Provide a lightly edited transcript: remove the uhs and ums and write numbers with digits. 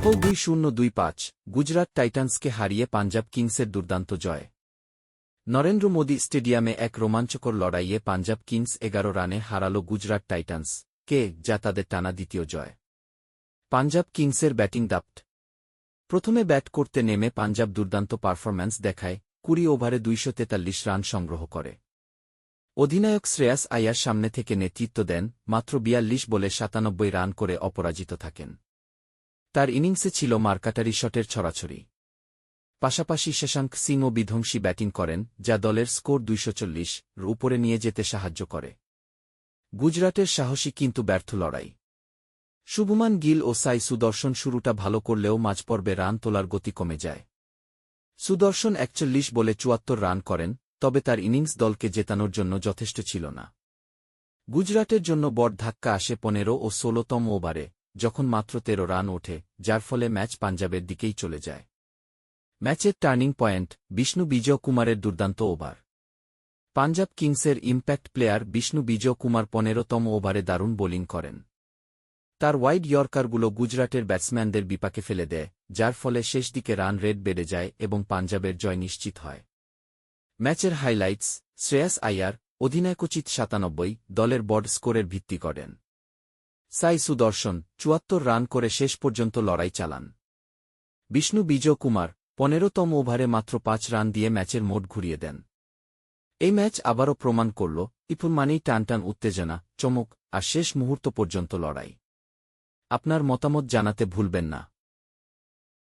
ও 2-0-2-5 গুজরাট টাইটান্সকে হারিয়ে পাঞ্জাব কিংসের দুর্দান্ত জয়। নরেন্দ্র মোদী স্টেডিয়ামে এক রোমাঞ্চকর লড়াইয়ে পাঞ্জাব কিংস 11 রানে হারাল গুজরাট টাইটান্স-কে, যা তাদের টানা দ্বিতীয় জয়। পাঞ্জাব কিংসের ব্যাটিং দাপট। প্রথমে ব্যাট করতে নেমে পাঞ্জাব দুর্দান্ত পারফরম্যান্স দেখায়, 20 ওভারে 243 রান সংগ্রহ করে। অধিনায়ক শ্রেয়াস আইয়ার সামনে থেকে নেতৃত্ব দেন, মাত্র 42 বলে 97 রান করে অপরাজিত থাকেন। তার ইনিংসে ছিল মারকাটারি শটের ছড়াছড়ি। পাশাপাশি শশাঙ্ক সিংও বিধ্বংসী ব্যাটিং করেন, যা দলের স্কোর 240 এর উপরে নিয়ে যেতে সাহায্য করে। গুজরাটের সাহসী কিন্তু ব্যর্থ লড়াই। শুভমান গিল ও সাই সুদর্শন শুরুটা ভালো করলেও মাঝপর্বে রান তোলার গতি কমে যায়। সুদর্শন 41 বলে 74 রান করেন, তবে তার ইনিংস দলকে জেতানোর জন্য যথেষ্ট ছিল না। গুজরাটের জন্য বড় ধাক্কা আসে 15 ও 16তম ওভারে, যখন মাত্র 13 রান ওঠে, যার ফলে ম্যাচ পাঞ্জাবের দিকেই চলে যায়। ম্যাচের টার্নিং পয়েন্ট বিষ্ণু বিজয় কুমারের দুর্দান্ত ওভার। পাঞ্জাব কিংসের ইম্প্যাক্ট প্লেয়ার বিষ্ণু বিজয় কুমার 15তম ওভারে দারুণ বোলিং করেন। তার ওয়াইড ইয়র্কারগুলো গুজরাটের ব্যাটসম্যানদের বিপাকে ফেলে দেয়, যার ফলে শেষ দিকে রান রেট বেড়ে যায় এবং পাঞ্জাবের জয় নিশ্চিত হয়। ম্যাচের হাইলাইটস: শ্রেয়াস আইয়ার, অধিনায়কোচিত 97, দলের বড় স্কোরের ভিত্তি করেন। সাই সুদর্শন 74 রান করে শেষ পর্যন্ত লড়াই চালান। বিষ্ণু বিজয় কুমার 15তম ওভারে মাত্র 5 রান দিয়ে ম্যাচের মোড় ঘুরিয়ে দেন। এই ম্যাচ আবারও প্রমাণ করল, ইপুর মানেই টানটান উত্তেজনা, চমক আর শেষ মুহূর্ত পর্যন্ত লড়াই। আপনার মতামত জানাতে ভুলবেন না।